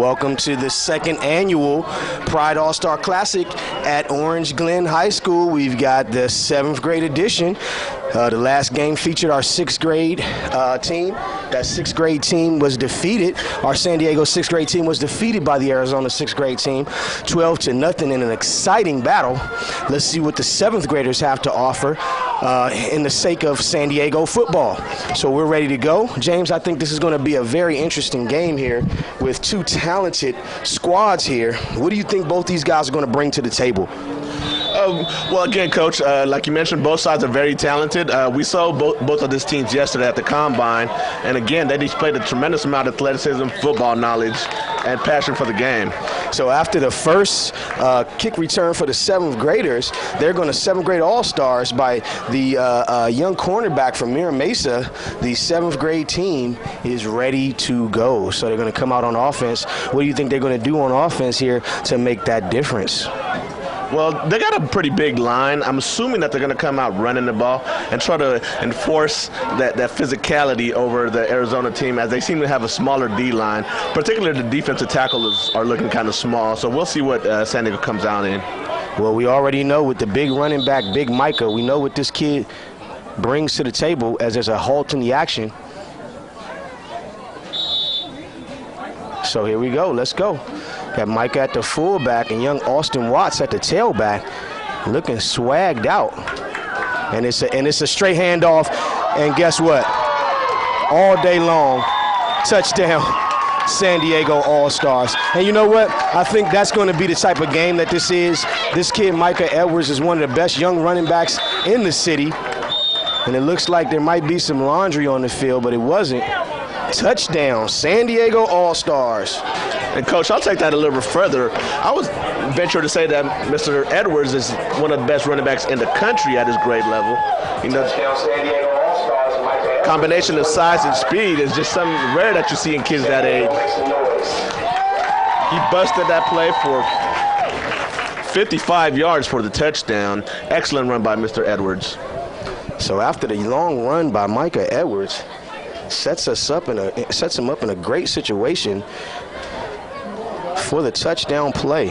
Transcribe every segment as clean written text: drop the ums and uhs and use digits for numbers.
Welcome to the second annual Pride All-Star Classic at Orange Glen High School. We've got the 7th grade edition. The last game featured our 6th grade team. That 6th grade team was defeated. Our San Diego 6th grade team was defeated by the Arizona 6th grade team, 12-0 in an exciting battle. Let's see what the 7th graders have to offer in the sake of San Diego football. So we're ready to go. James, I think this is going to be a very interesting game here with two talented squads here. What do you think both these guys are going to bring to the table? Well, again, Coach, like you mentioned, both sides are very talented. We saw both of these teams yesterday at the Combine, and again, they displayed a tremendous amount of athleticism, football knowledge, and passion for the game. So after the first kick return for the 7th graders, they're going to 7th grade All-Stars by the young cornerback from Mira Mesa. The 7th grade team is ready to go. So they're going to come out on offense. What do you think they're going to do on offense here to make that difference? Well, they got a pretty big line. I'm assuming that they're going to come out running the ball and try to enforce that physicality over the Arizona team, as they seem to have a smaller D-line. Particularly the defensive tackles are looking kind of small. So we'll see what San Diego comes out in. Well, we already know with the big running back, Big Micah, we know what this kid brings to the table as there's a halt in the action. So here we go. Let's go. Got Micah at the fullback and young Austin Watts at the tailback, looking swagged out. And it's a straight handoff. And guess what? All day long, touchdown, San Diego All-Stars. And you know what? I think that's going to be the type of game that this is. This kid, Micah Edwards, is one of the best young running backs in the city. And it looks like there might be some laundry on the field, but it wasn't. Touchdown, San Diego All-Stars. And, Coach, I'll take that a little bit further. I would venture to say that Mr. Edwards is one of the best running backs in the country at his grade level. You know, combination of size and speed is just something rare that you see in kids that age. He busted that play for 55 yards for the touchdown. Excellent run by Mr. Edwards. So after the long run by Micah Edwards, sets him up in a great situation for the touchdown play.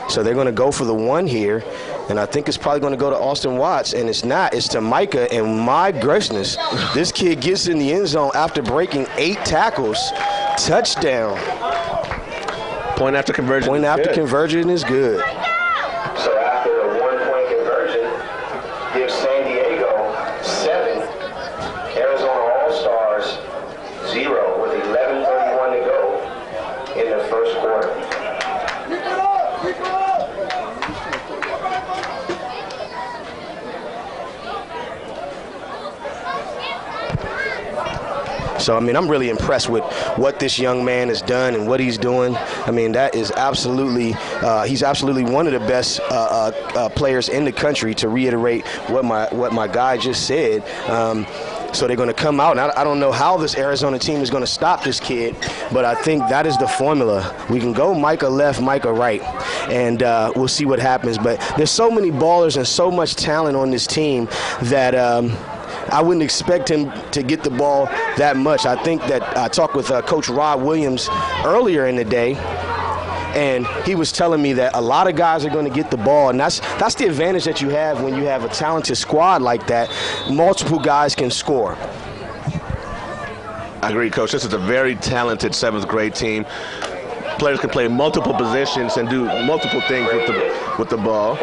So they're going to go for the one here, and I think it's probably going to go to Austin Watts, and it's not. It's to Micah, and my goodness, this kid gets in the end zone after breaking 8 tackles. Touchdown. Point after conversion. Point after conversion is good. So after a 1-point conversion, gives San Diego 7, Arizona All-Stars 0 with 11:31 to go in the first quarter. So, I mean, I'm really impressed with what this young man has done and what he's doing. I mean, that is absolutely, he's absolutely one of the best players in the country, to reiterate what my guy just said. So they're going to come out, and I don't know how this Arizona team is going to stop this kid, but I think that is the formula. We can go Micah left, Micah right, and we'll see what happens. But there's so many ballers and so much talent on this team that I wouldn't expect him to get the ball that much. I think that I talked with Coach Rod Williams earlier in the day, and he was telling me that a lot of guys are going to get the ball, and that's the advantage that you have when you have a talented squad like that. Multiple guys can score. I agree, Coach. This is a very talented 7th grade team. Players can play multiple positions and do multiple things with the ball.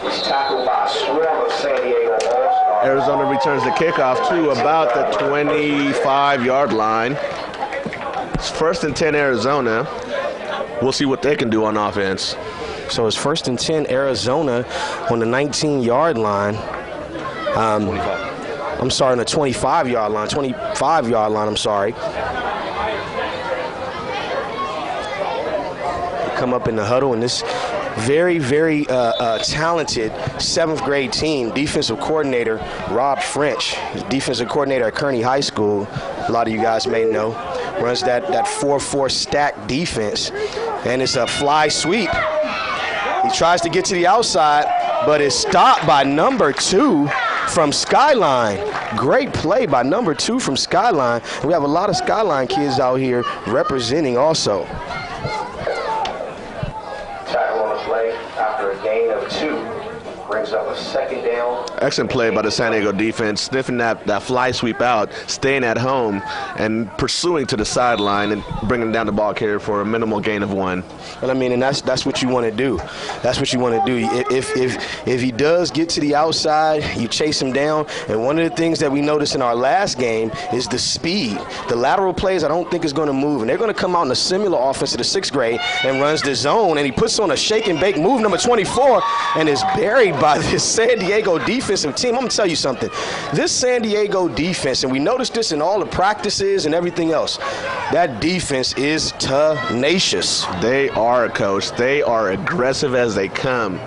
It's tackled by a swarm of San Diego All-Stars. Arizona returns the kickoff to about the 25-yard line. It's 1st and 10 Arizona. We'll see what they can do on offense. So it's 1st and 10 Arizona on the 19-yard line. I'm sorry, on the 25-yard line. 25-yard line, I'm sorry. Come up in the huddle, and this very, very talented 7th grade team, defensive coordinator Rob French, defensive coordinator at Kearney High School, a lot of you guys may know, runs that 4-4 stack defense, and it's a fly sweep. He tries to get to the outside, but is stopped by number 2 from Skyline. Great play by number 2 from Skyline. We have a lot of Skyline kids out here representing also. Tackle on the play after a gain of 2. Brings up a second down. Excellent play by the San Diego defense, sniffing that fly sweep out, staying at home, and pursuing to the sideline and bringing down the ball carrier for a minimal gain of 1. Well, I mean, and that's what you want to do. That's what you want to do. If he does get to the outside, you chase him down. And one of the things that we noticed in our last game is the speed. The lateral plays I don't think is going to move. And they're going to come out in a similar offense to the 6th grade and runs the zone. And he puts on a shake and bake move, number 24, and is buried by this San Diego defensive team. I'm going to tell you something. This San Diego defense, and we noticed this in all the practices and everything else, that defense is tenacious. They are, Coach. They are aggressive as they come.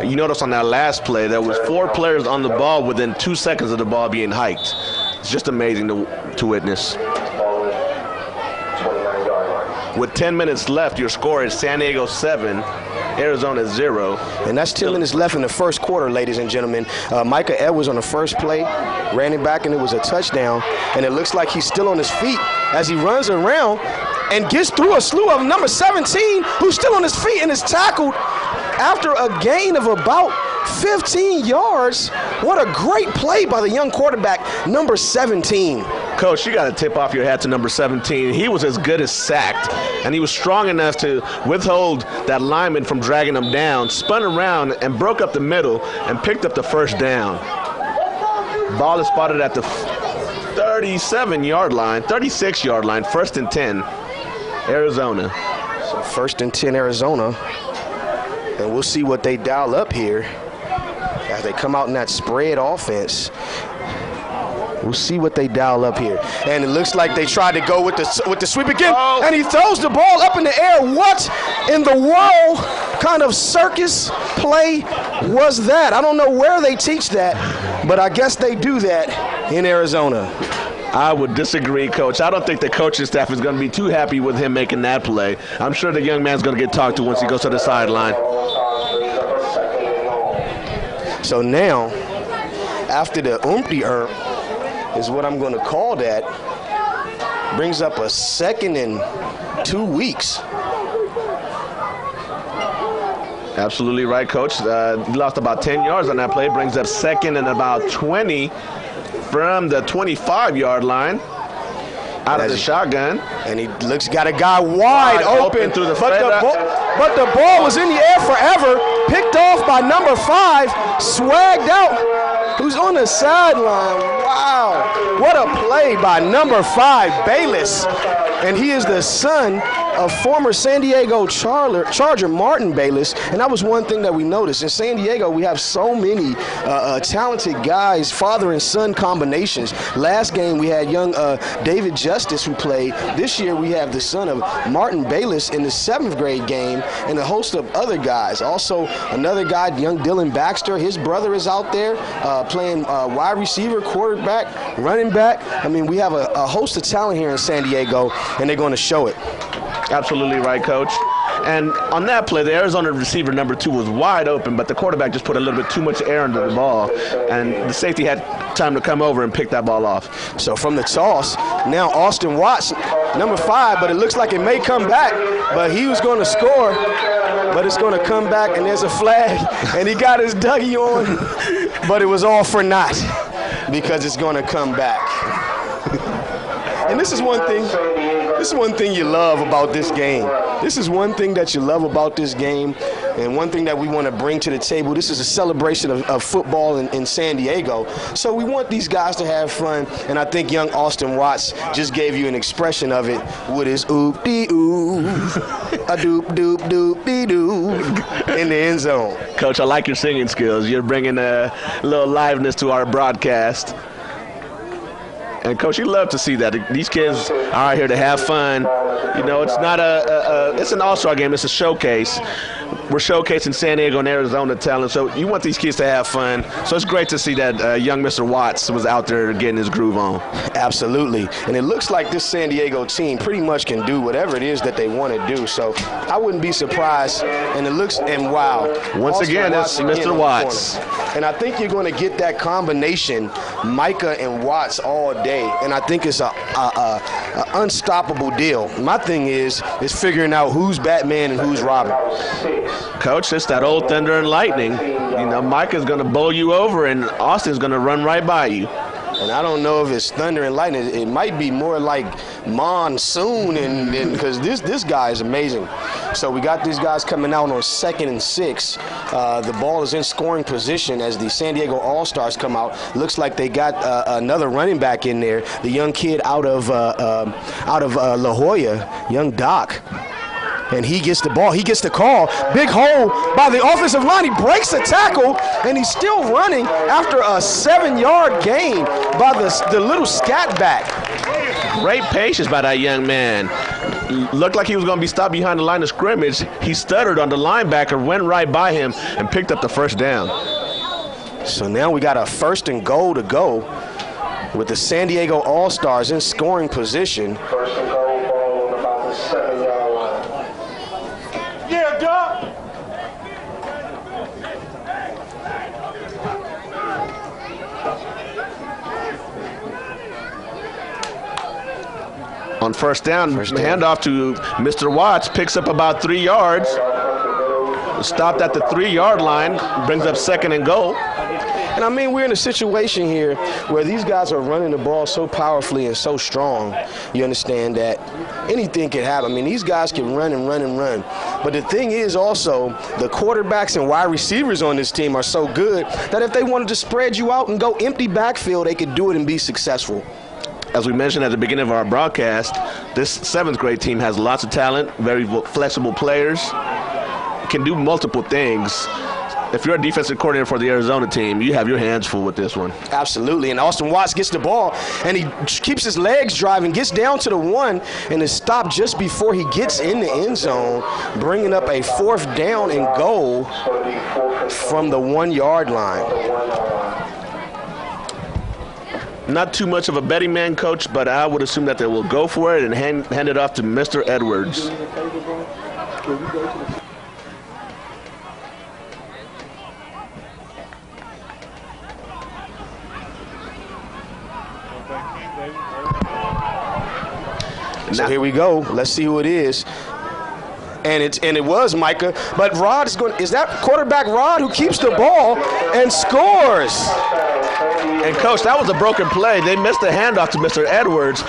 You notice on that last play, there was 4 players on the ball within 2 seconds of the ball being hiked. It's just amazing to witness. 29-yard line. With 10 minutes left, your score is San Diego 7, Arizona 0. And that's 10 minutes left in the first quarter, ladies and gentlemen. Micah Edwards on the first play, ran it back, and it was a touchdown. And it looks like he's still on his feet as he runs around and gets through a slew of number 17, who's still on his feet and is tackled after a gain of about 15 yards. What a great play by the young quarterback, number 17. Coach, you got to tip off your hat to number 17. He was as good as sacked, and he was strong enough to withhold that lineman from dragging him down, spun around and broke up the middle and picked up the first down. Ball is spotted at the 37-yard line, 36-yard line, 1st and 10, Arizona. So 1st and 10, Arizona. And we'll see what they dial up here as they come out in that spread offense. We'll see what they dial up here. And it looks like they tried to go with the sweep again. Oh. And he throws the ball up in the air. What in the world kind of circus play was that? I don't know where they teach that, but I guess they do that in Arizona. I would disagree, Coach. I don't think the coaching staff is going to be too happy with him making that play. I'm sure the young man's going to get talked to once he goes to the sideline. So now, after the oompty-erp is what I'm going to call that, brings up a 2nd and 2 weeks. Absolutely right, Coach. He lost about 10 yards on that play, brings up 2nd and about 20 from the 25-yard line out of the shotgun. And he got a guy wide open through the but the ball was in the air forever, picked off by number 5, swagged out, who's on the sideline. Wow, what a play by number 5, Bayless. And he is the son of former San Diego Charger Martin Bayless. And that was one thing that we noticed. In San Diego, we have so many talented guys, father and son combinations. Last game, we had young David Justice who played. This year, we have the son of Martin Bayless in the 7th grade game and a host of other guys. Also, another guy, young Dylan Baxter, his brother is out there playing wide receiver, quarterback, running back. I mean, we have a host of talent here in San Diego, and they're going to show it. Absolutely right, Coach. And on that play, the Arizona receiver number 2 was wide open, but the quarterback just put a little bit too much air into the ball, and the safety had time to come over and pick that ball off. So from the toss, now Austin Watts, number 5, but it looks like it may come back, but he was going to score, but it's going to come back, and there's a flag, and he got his Dougie on, but it was all for naught because it's going to come back. And this is one thing you love about this game. This is one thing that you love about this game, and one thing that we want to bring to the table. This is a celebration of football in San Diego. So we want these guys to have fun, and I think young Austin Watts just gave you an expression of it with his oop-dee-oo, a doop-doop-doop-dee-doo in the end zone. Coach, I like your singing skills. You're bringing a little liveness to our broadcast. And, Coach, you love to see that. These kids are out here to have fun. You know, it's not it's an all-star game. It's a showcase. we're showcasing San Diego and Arizona talent, so you want these kids to have fun. So it's great to see that young Mr. Watts was out there getting his groove on. Absolutely. And it looks like this San Diego team pretty much can do whatever it is that they want to do. So I wouldn't be surprised. And it looks, and wow. Once again, it's Mr. Watts. And I think you're going to get that combination, Micah and Watts, all day. And I think it's a unstoppable deal. My thing is figuring out who's Batman and who's Robin. Coach, it's that old thunder and lightning. You know, Micah's going to bowl you over, and Austin's going to run right by you. And I don't know if it's thunder and lightning. It might be more like monsoon, and because this guy is amazing. So we got these guys coming out on 2nd and 6. The ball is in scoring position as the San Diego All-Stars come out. Looks like they got another running back in there, the young kid out of La Jolla, young Doc. And he gets the ball. He gets the call. Big hole by the offensive line. He breaks a tackle, and he's still running after a 7-yard gain by the little scat back. Great patience by that young man. Looked like he was going to be stopped behind the line of scrimmage. He stuttered on the linebacker, went right by him, and picked up the first down. So now we got a 1st and goal to go with the San Diego All-Stars in scoring position. 1st and goal, ball on about the 7-yard line. Yeah, Doc. On first down, handoff to Mr. Watts, picks up about 3 yards. Stopped at the 3-yard line, brings up 2nd and goal. And I mean, we're in a situation here where these guys are running the ball so powerfully and so strong, you understand that anything can happen. I mean, these guys can run and run and run. But the thing is also, the quarterbacks and wide receivers on this team are so good that if they wanted to spread you out and go empty backfield, they could do it and be successful. As we mentioned at the beginning of our broadcast, this 7th grade team has lots of talent, very flexible players, can do multiple things. If you're a defensive coordinator for the Arizona team, you have your hands full with this one. Absolutely. And Austin Watts gets the ball, and he keeps his legs driving, gets down to the 1, and is stopped just before he gets in the end zone, bringing up a 4th down and goal from the 1-yard line. Not too much of a betting man, Coach, but I would assume that they will go for it and hand it off to Mr. Edwards. So here we go. Let's see who it is. And it was Micah, but Rod is that quarterback Rod who keeps the ball and scores. And Coach, that was a broken play. They missed the handoff to Mr. Edwards.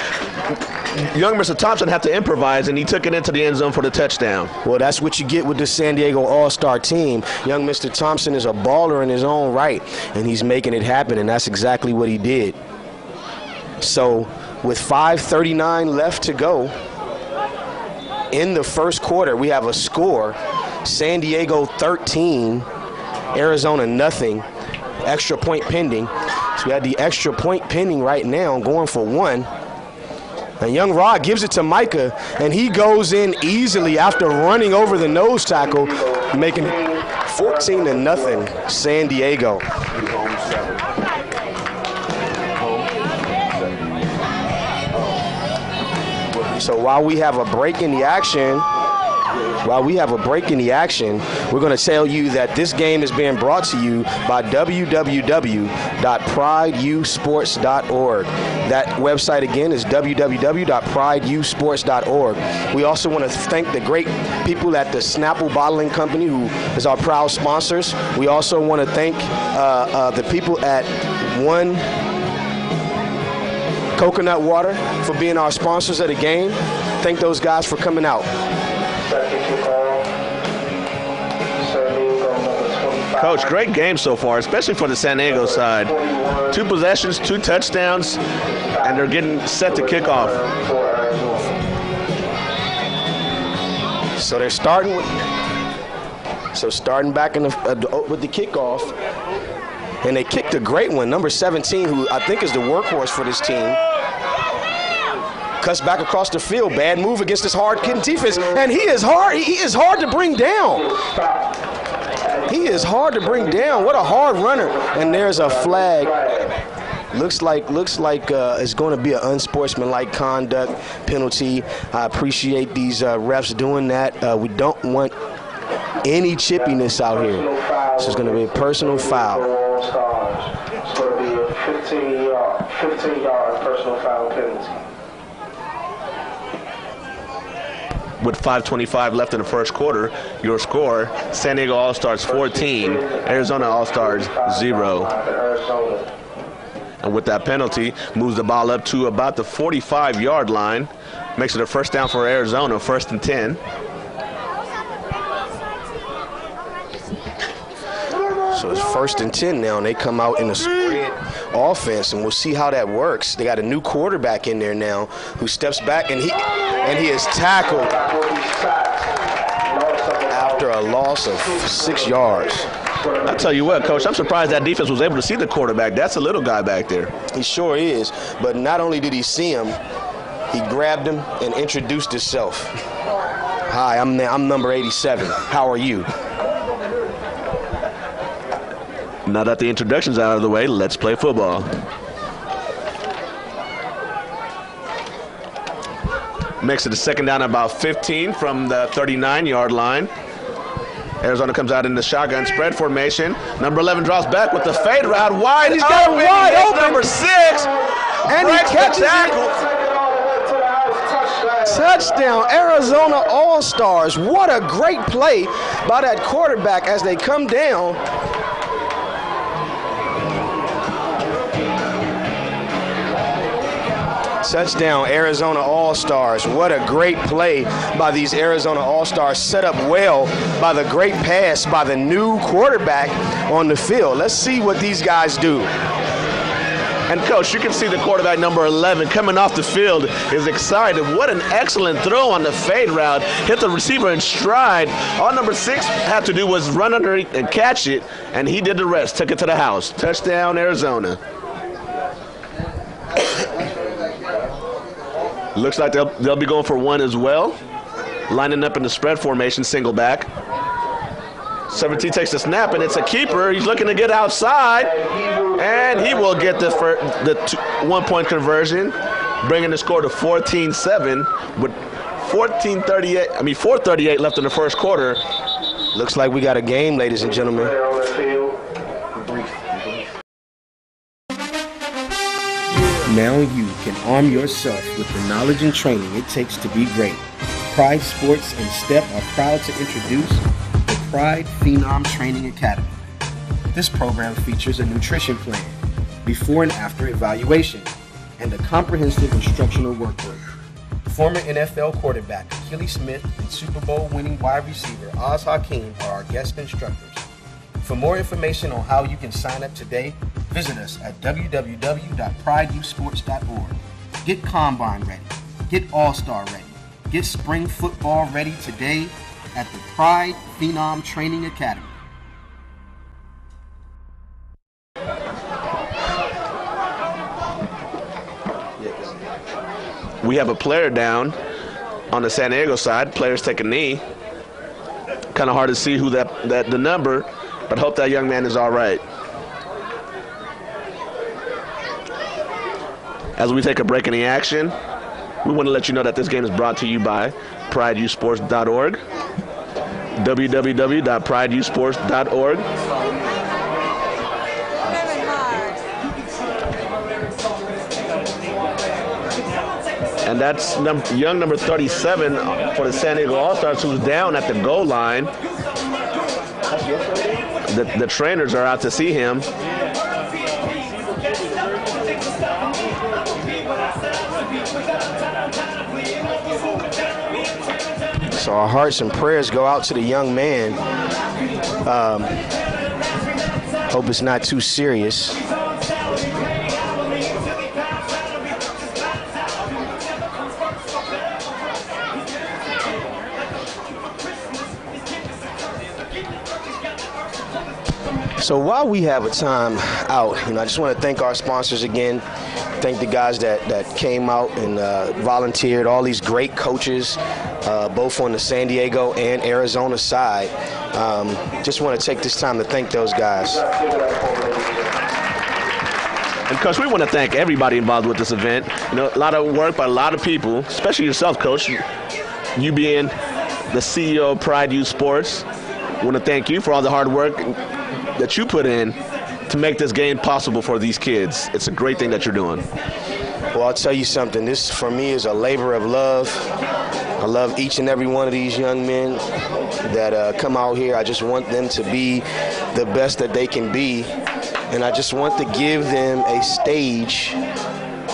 Young Mr. Thompson had to improvise, and he took it into the end zone for the touchdown. Well, that's what you get with the San Diego All-Star team. Young Mr. Thompson is a baller in his own right, and he's making it happen, and that's exactly what he did. So with 5:39 left to go in the first quarter, we have a score: San Diego 13, Arizona nothing. Extra point pending. So we have the extra point pending right now, going for 1. And young Rod gives it to Micah, and he goes in easily after running over the nose tackle, making it 14-0 San Diego. So while we have a break in the action, we're going to tell you that this game is being brought to you by www.prideusports.org. That website again is www.prideusports.org. We also want to thank the great people at the Snapple Bottling Company, who is our proud sponsors. We also want to thank the people at One Coconut Water for being our sponsors of the game. Thank those guys for coming out. Coach, great game so far, especially for the San Diego side. 2 possessions, 2 touchdowns, and they're getting set to kick off. So they're starting back in with the kickoff, and they kicked a great one, number 17, who I think is the workhorse for this team. Cuts back across the field. Bad move against this hard-hitting defense. And he is hard to bring down. He is hard to bring down. What a hard runner. And there's a flag. Looks like it's going to be an unsportsmanlike conduct penalty. I appreciate these refs doing that. We don't want any chippiness out here. This is going to be a personal foul. It's going to be a 15-yard personal foul penalty. With 5:25 left in the first quarter, your score, San Diego All-Stars 14, Arizona All-Stars 0. And with that penalty, moves the ball up to about the 45-yard line. Makes it a first down for Arizona, 1st and 10. So it's 1st and 10 now, and they come out in a spread offense, and we'll see how that works. They got a new quarterback in there now who steps back, and he is tackled after a loss of 6 yards. I tell you what, Coach, I'm surprised that defense was able to see the quarterback. That's a little guy back there. He sure is, but not only did he see him, he grabbed him and introduced himself. Hi, I'm number 87. How are you? Now that the introduction's out of the way, let's play football. Makes it a second down, about 15 from the 39-yard line. Arizona comes out in the shotgun spread formation. Number 11 draws back with the fade route. Wide. He's got him wide open. Number 6. And he catches it. Touchdown, Arizona All-Stars. What a great play by that quarterback as they come down. Touchdown, Arizona All-Stars. What a great play by these Arizona All-Stars, set up well by the great pass by the new quarterback on the field. Let's see what these guys do. And, Coach, you can see the quarterback, number 11, coming off the field, is excited. What an excellent throw on the fade route. Hit the receiver in stride. All number 6 had to do was run under it and catch it, and he did the rest, took it to the house. Touchdown, Arizona. Looks like they'll be going for one as well. Lining up in the spread formation, single back. 17 takes the snap, and it's a keeper. He's looking to get outside, and he will get the 1-point conversion, bringing the score to 14-7 with 4:38 left in the first quarter. Looks like we got a game, ladies and gentlemen. Now you can arm yourself with the knowledge and training it takes to be great. Pride Sports and STEP are proud to introduce the Pride Phenom Training Academy. This program features a nutrition plan, before and after evaluation, and a comprehensive instructional workbook. Former NFL quarterback Akili Smith and Super Bowl winning wide receiver Oz Hakeem are our guest instructors. For more information on how you can sign up today, visit us at www.prideyouthsports.org. Get Combine ready. Get All-Star ready. Get Spring Football ready today at the Pride Phenom Training Academy. We have a player down on the San Diego side. Players take a knee. Kind of hard to see who the number, but hope that young man is all right. As we take a break in the action, we want to let you know that this game is brought to you by prideyouthsports.org, www.prideyouthsports.org. And that's young number 37 for the San Diego All-Stars, who's down at the goal line. The trainers are out to see him. So our hearts and prayers go out to the young man. Hope it's not too serious. So while we have a time out, I just want to thank our sponsors again. Thank the guys that came out and volunteered, all these great coaches, both on the San Diego and Arizona side. Just want to take this time to thank those guys. And, Coach, we want to thank everybody involved with this event. A lot of work by a lot of people, especially yourself, Coach. You being the CEO of Pride Youth Sports, I want to thank you for all the hard work that you put in to make this game possible for these kids. It's a great thing that you're doing. Well, I'll tell you something. This, for me, is a labor of love. I love each and every one of these young men that come out here. I just want them to be the best that they can be. And I just want to give them a stage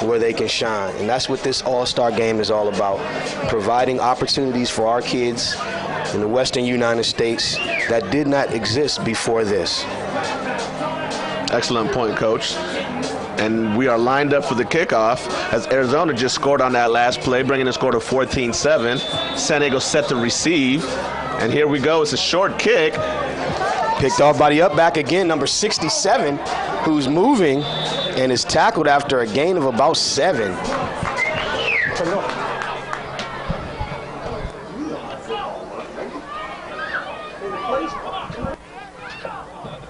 where they can shine. And that's what this All-Star game is all about, providing opportunities for our kids in the Western United States that did not exist before this. Excellent point, Coach. And we are lined up for the kickoff as Arizona just scored on that last play, bringing the score to 14-7. San Diego set to receive. And here we go. It's a short kick. Picked off by the up back again, number 67, who's moving and is tackled after a gain of about 7.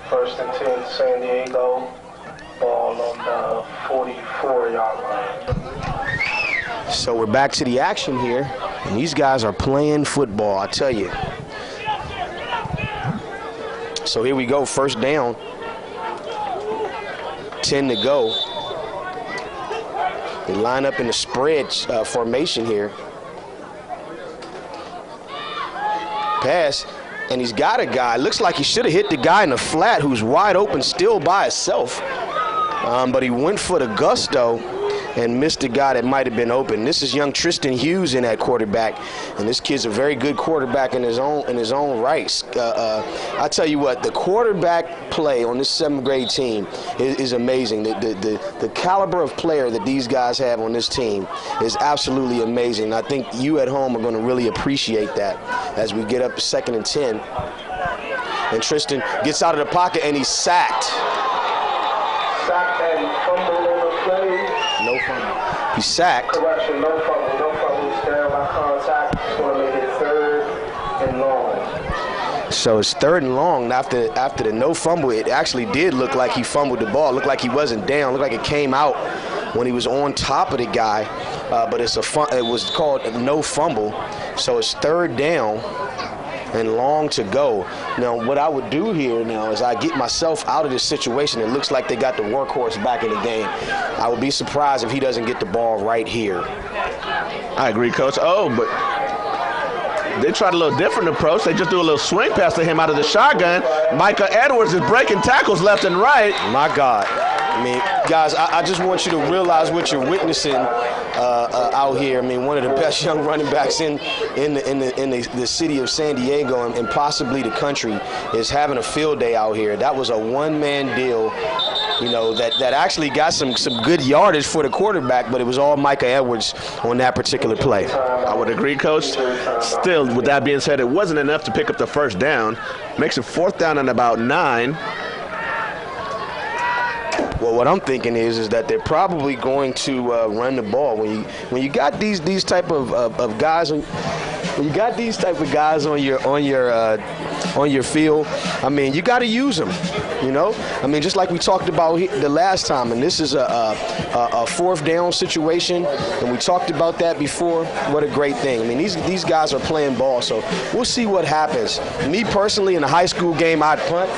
First and 10, San Diego. Ball on the 44-yard line. So we're back to the action here, and these guys are playing football, I tell you. So here we go, first down. 10 to go. They line up in the spread formation here. Pass, and he's got a guy. Looks like he should have hit the guy in the flat who's wide open still by himself. But he went for the gusto and missed the guy that might have been open. This is young Tristan Hughes in that quarterback, and this kid's a very good quarterback in his own right. I tell you what, the quarterback play on this 7th grade team is amazing. The caliber of player that these guys have on this team is absolutely amazing. I think you at home are going to really appreciate that as we get up to 2nd and 10. And Tristan gets out of the pocket and he's sacked. Sacked and fumbled on the play. No fumble. He's sacked. Correction, no fumble. No fumble. Stand by contact. It's going to make it 3rd and long. So it's 3rd and long. After the no fumble, it actually did look like he fumbled the ball. It looked like he wasn't down. It looked like it came out when he was on top of the guy. But it was called a no fumble. So it's 3rd down and long to go. Now, what I would do here now is I get myself out of this situation. It looks like they got the workhorse back in the game. I would be surprised if he doesn't get the ball right here. I agree, Coach. Oh, but they tried a little different approach. They just do a little swing pass to him out of the shotgun. Micah Edwards is breaking tackles left and right. My God. I mean, guys, I just want you to realize what you're witnessing out here. I mean, one of the best young running backs in the city of San Diego and possibly the country is having a field day out here. That was a one-man deal, that actually got some good yardage for the quarterback, but it was all Micah Edwards on that particular play. I would agree, Coach. Still, with that being said, it wasn't enough to pick up the first down. Makes it 4th down and about 9. Well, what I'm thinking is that they're probably going to run the ball. When you got these type of guys on your field, I mean, you got to use them. I mean, just like we talked about the last time, and this is a 4th down situation, and we talked about that before. What a great thing. I mean, these guys are playing ball, so we'll see what happens. Me personally, in a high school game, I'd punt.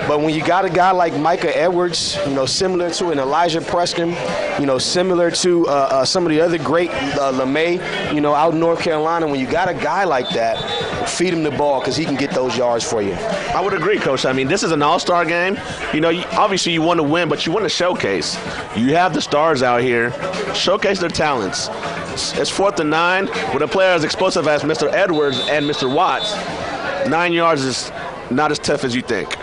But when you got a guy like Micah Edwards, similar to an Elijah Preston, similar to some of the other great LeMay, out in North Carolina, when you got a guy like that, feed him the ball because he can get those yards for you. I would agree, Coach. I mean, this is an all-star game. Obviously you want to win, but you want to showcase. You have the stars out here. Showcase their talents. It's 4th and 9 with a player as explosive as Mr. Edwards and Mr. Watts. 9 yards is not as tough as you think.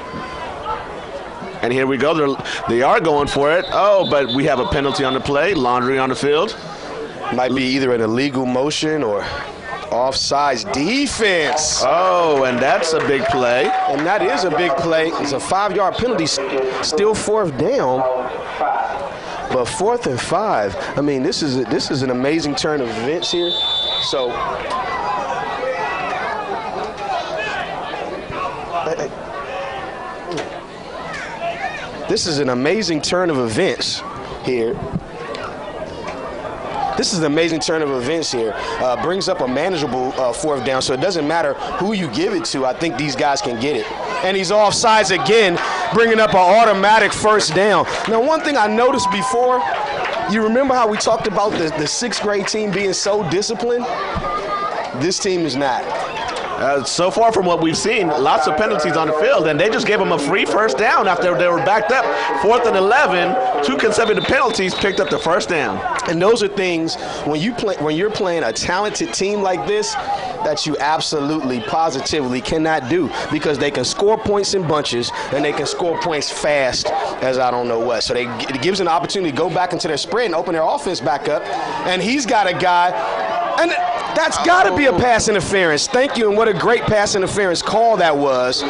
And here we go. They are going for it. Oh, but we have a penalty on the play. Laundry on the field. Might be either an illegal motion or offsides defense. Oh, and that's a big play. And that is a big play. It's a 5-yard penalty, still 4th down. But 4th and 5. I mean, this is an amazing turn of events here. So this is an amazing turn of events here. This is an amazing turn of events here. Brings up a manageable 4th down, so it doesn't matter who you give it to. I think these guys can get it. And he's offsides again, bringing up an automatic 1st down. Now, one thing I noticed before, you remember how we talked about the 6th grade team being so disciplined? This team is not. So far from what we've seen, lots of penalties on the field, and they just gave them a free 1st down after they were backed up. 4th and 11, 2 consecutive penalties, picked up the 1st down. And those are things when you're playing a talented team like this that you absolutely, positively cannot do, because they can score points in bunches and they can score points fast as I don't know what. So it gives an opportunity to go back into their spread and open their offense back up. And he's got a guy, and that's got to be a pass interference. Thank you, and what a great pass interference call that was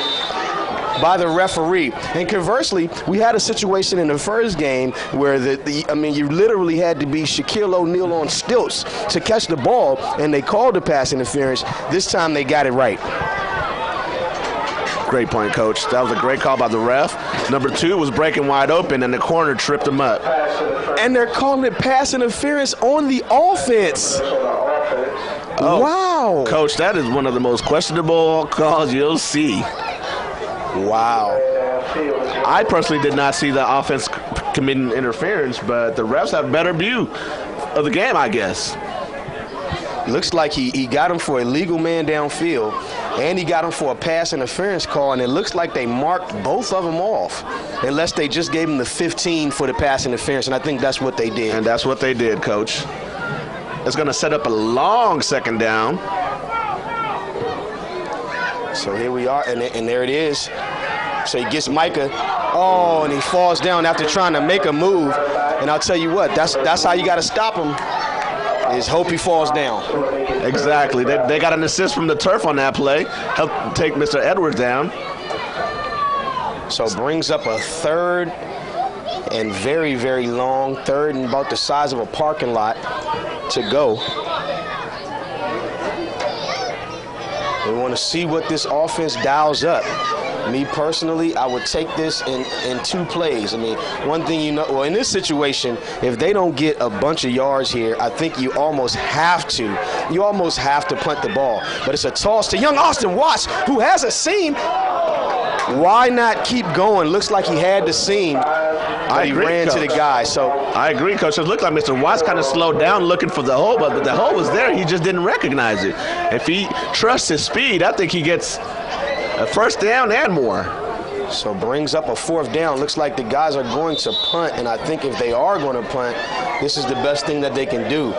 by the referee. And conversely, we had a situation in the first game where you literally had to be Shaquille O'Neal on stilts to catch the ball, and they called the pass interference. This time they got it right. Great point, Coach. That was a great call by the ref. Number 2 was breaking wide open, and the corner tripped him up. And they're calling it pass interference on the offense. Oh, wow. Coach, that is one of the most questionable calls you'll see. Wow. I personally did not see the offense committing interference, but the refs have a better view of the game, I guess. Looks like he got him for a legal man downfield, and he got him for a pass interference call, and it looks like they marked both of them off, unless they just gave him the 15 for the pass interference, and I think that's what they did. And that's what they did, Coach. It's going to set up a long 2nd down. So here we are, and there it is. So he gets Micah. Oh, and he falls down after trying to make a move. And I'll tell you what, that's how you got to stop him, is hope he falls down. Exactly. They got an assist from the turf on that play. Helped take Mr. Edwards down. So brings up a 3rd and very, very long, 3rd and about the size of a parking lot to go. We want to see what this offense dials up. Me personally, I would take this in 2 plays. I mean, one thing in this situation, if they don't get a bunch of yards here, I think you almost have to punt the ball. But it's a toss to young Austin Watts, who has a seam. Why not keep going? Looks like he had the seam. He ran to the guy. So I agree, Coach. It looked like Mr. Watts kind of slowed down looking for the hole, but the hole was there. He just didn't recognize it. If he trusts his speed, I think he gets a 1st down and more. So brings up a 4th down. Looks like the guys are going to punt, and I think if they are going to punt, this is the best thing that they can do.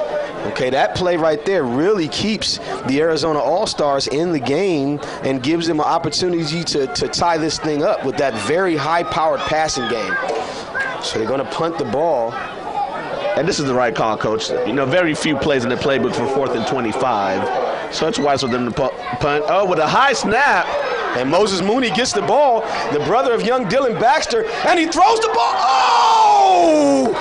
Okay, that play right there really keeps the Arizona All-Stars in the game and gives them an opportunity to tie this thing up with that very high-powered passing game. So they're going to punt the ball. And this is the right call, Coach. Very few plays in the playbook for 4th and 25. So it's wise for them to punt. Oh, with a high snap. And Moses Mooney gets the ball, the brother of young Dylan Baxter, and he throws the ball. Oh!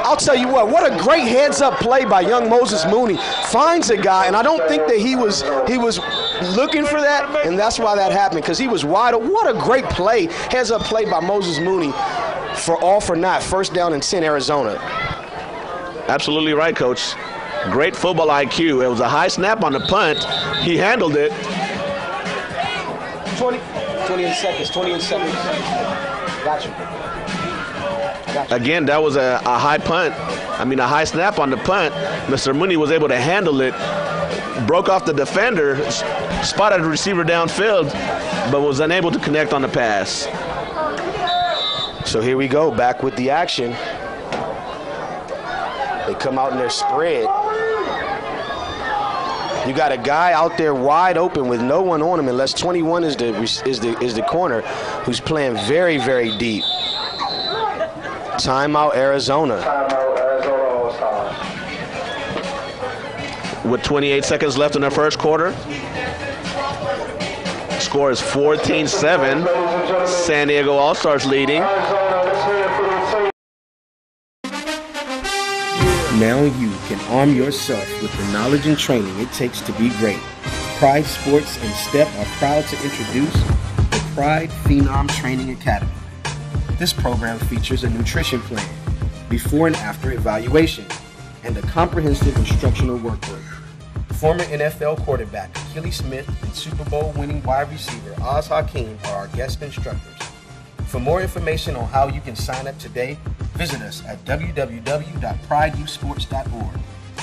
I'll tell you what a great heads-up play by young Moses Mooney. Finds a guy, and I don't think that he was looking for that, and that's why that happened, because he was wide open. What a great play, heads-up play by Moses Mooney for all for naught. 1st down and 10, Arizona. Absolutely right, Coach. Great football IQ. It was a high snap on the punt. He handled it. 20 seconds. Gotcha. Again, that was a high punt. A high snap on the punt. Mr. Mooney was able to handle it, broke off the defender, spotted the receiver downfield, but was unable to connect on the pass. So here we go, back with the action. They come out in their spread. You got a guy out there wide open with no one on him, unless 21 is the corner, who's playing very, very deep. Timeout, Arizona. With 28 seconds left in the first quarter. score is 14-7. San Diego All-Stars leading. Now you can arm yourself with the knowledge and training it takes to be great. Pride Sports and STEP are proud to introduce the Pride Phenom Training Academy. This program features a nutrition plan, before and after evaluation, and a comprehensive instructional workbook. Former NFL quarterback Akili Smith and Super Bowl winning wide receiver Oz Hakeem are our guest instructors. For more information on how you can sign up today, visit us at www.prideyouthsports.org.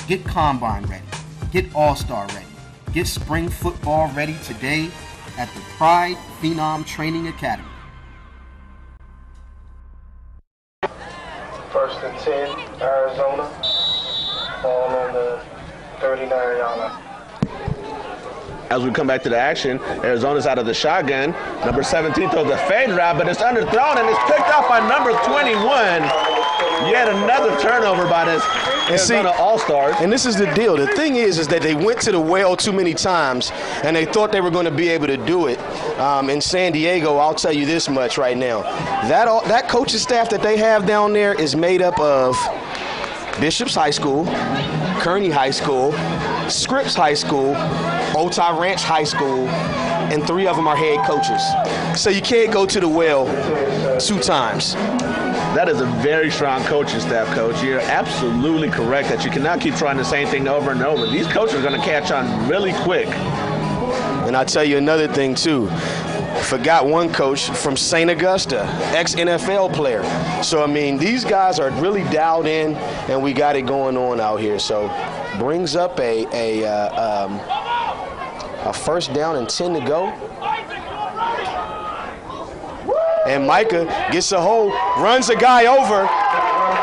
Get Combine ready. Get All-Star ready. Get spring football ready today at the Pride Phenom Training Academy. 1st and 10, Arizona. Ball on the 39-yard line. As we come back to the action, Arizona's out of the shotgun. Number 17 throws a fade route, but it's underthrown and it's picked up by number 21. Yet another turnover by this Arizona All-Stars. And this is the deal. The thing is that they went to the well too many times, and they thought they were going to be able to do it. In San Diego, I'll tell you this much right now. That coaching staff that they have down there is made up of Bishop's High School, Kearney High School, Scripps High School, Otay Ranch High School, and 3 of them are head coaches. So you can't go to the well 2 times. That is a very strong coaching staff, Coach. You're absolutely correct that you cannot keep trying the same thing over and over. These coaches are going to catch on really quick. And I'll tell you another thing, too. Forgot one coach from St. Augusta, ex-NFL player. So, I mean, these guys are really dialed in, and we got it going on out here. So, brings up a 1st down and 10 to go. And Micah gets a hold, runs a guy over,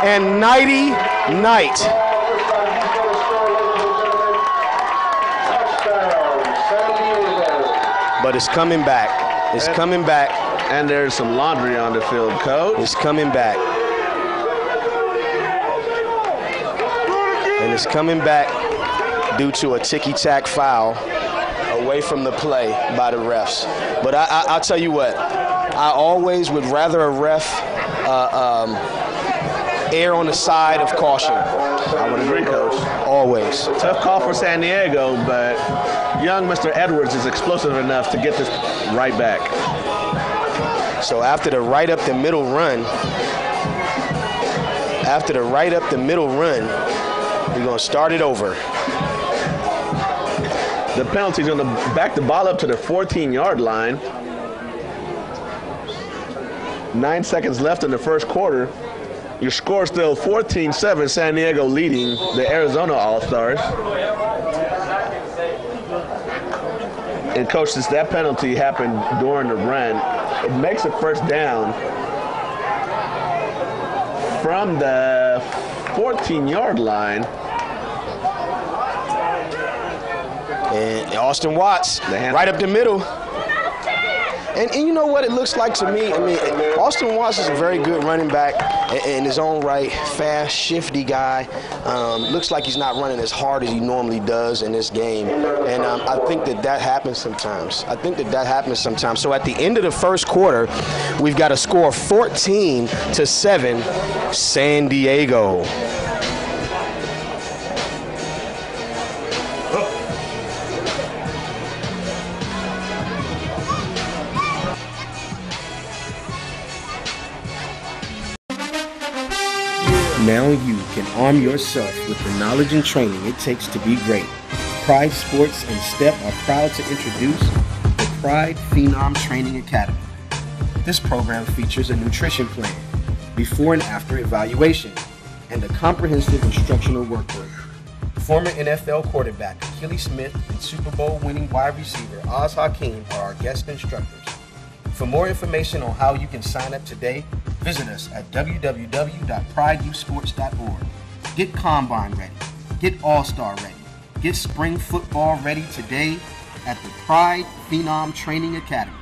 and night. But it's coming back. It's coming back. And there's some laundry on the field, Coach. It's coming back. And it's coming back due to a ticky-tack foul away from the play by the refs. But I'll tell you what, I always would rather a ref err on the side of caution. I would agree, Coach. Always. Tough call for San Diego, but young Mr. Edwards is explosive enough to get this right back. So after the right up the middle run, we're going to start it over. The penalty is going to back the ball up to the 14-yard line. 9 seconds left in the first quarter. Your score is still 14-7, San Diego leading the Arizona All-Stars. And, Coach, since that penalty happened during the run, it makes a 1st down from the 14-yard line. And Austin Watts, right up the middle. And you know what it looks like to me? I mean, Austin Watts is a very good running back in his own right, fast, shifty guy. Looks like he's not running as hard as he normally does in this game. And I think that happens sometimes. So at the end of the first quarter, we've got a score of 14-7, San Diego. Now you can arm yourself with the knowledge and training it takes to be great. Pride Sports and STEP are proud to introduce the Pride Phenom Training Academy. This program features a nutrition plan, before and after evaluation, and a comprehensive instructional workbook. Former NFL quarterback Akili Smith and Super Bowl winning wide receiver Oz Hakeem are our guest instructors. For more information on how you can sign up today, visit us at www.prideyouthsports.org. Get Combine ready. Get All-Star ready. Get spring football ready today at the Pride Phenom Training Academy.